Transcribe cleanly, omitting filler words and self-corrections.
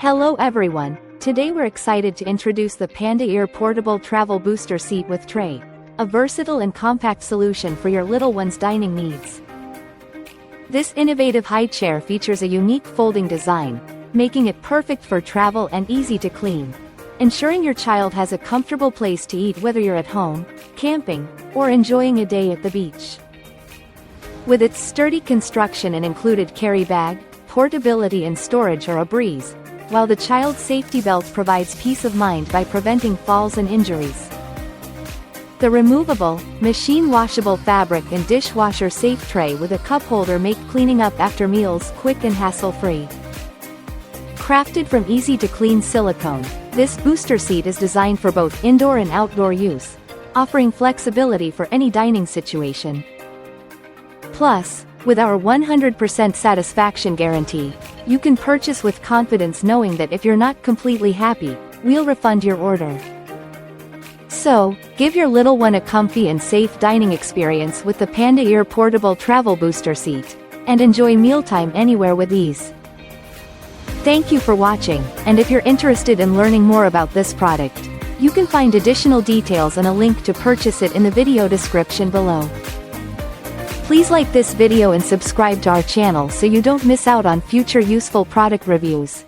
Hello everyone, today we're excited to introduce the PandaEar Portable Travel Booster Seat with Tray, a versatile and compact solution for your little one's dining needs. This innovative high chair features a unique folding design, making it perfect for travel and easy to clean, ensuring your child has a comfortable place to eat whether you're at home, camping, or enjoying a day at the beach. With its sturdy construction and included carry bag, portability and storage are a breeze, while the child's safety belt provides peace of mind by preventing falls and injuries. The removable, machine-washable fabric and dishwasher-safe tray with a cup holder make cleaning up after meals quick and hassle-free. Crafted from easy-to-clean silicone, this booster seat is designed for both indoor and outdoor use, offering flexibility for any dining situation. Plus, with our 100% satisfaction guarantee, you can purchase with confidence knowing that if you're not completely happy, we'll refund your order. So, give your little one a comfy and safe dining experience with the PandaEar Portable Travel Booster Seat, and enjoy mealtime anywhere with ease. Thank you for watching, and if you're interested in learning more about this product, you can find additional details and a link to purchase it in the video description below. Please like this video and subscribe to our channel so you don't miss out on future useful product reviews.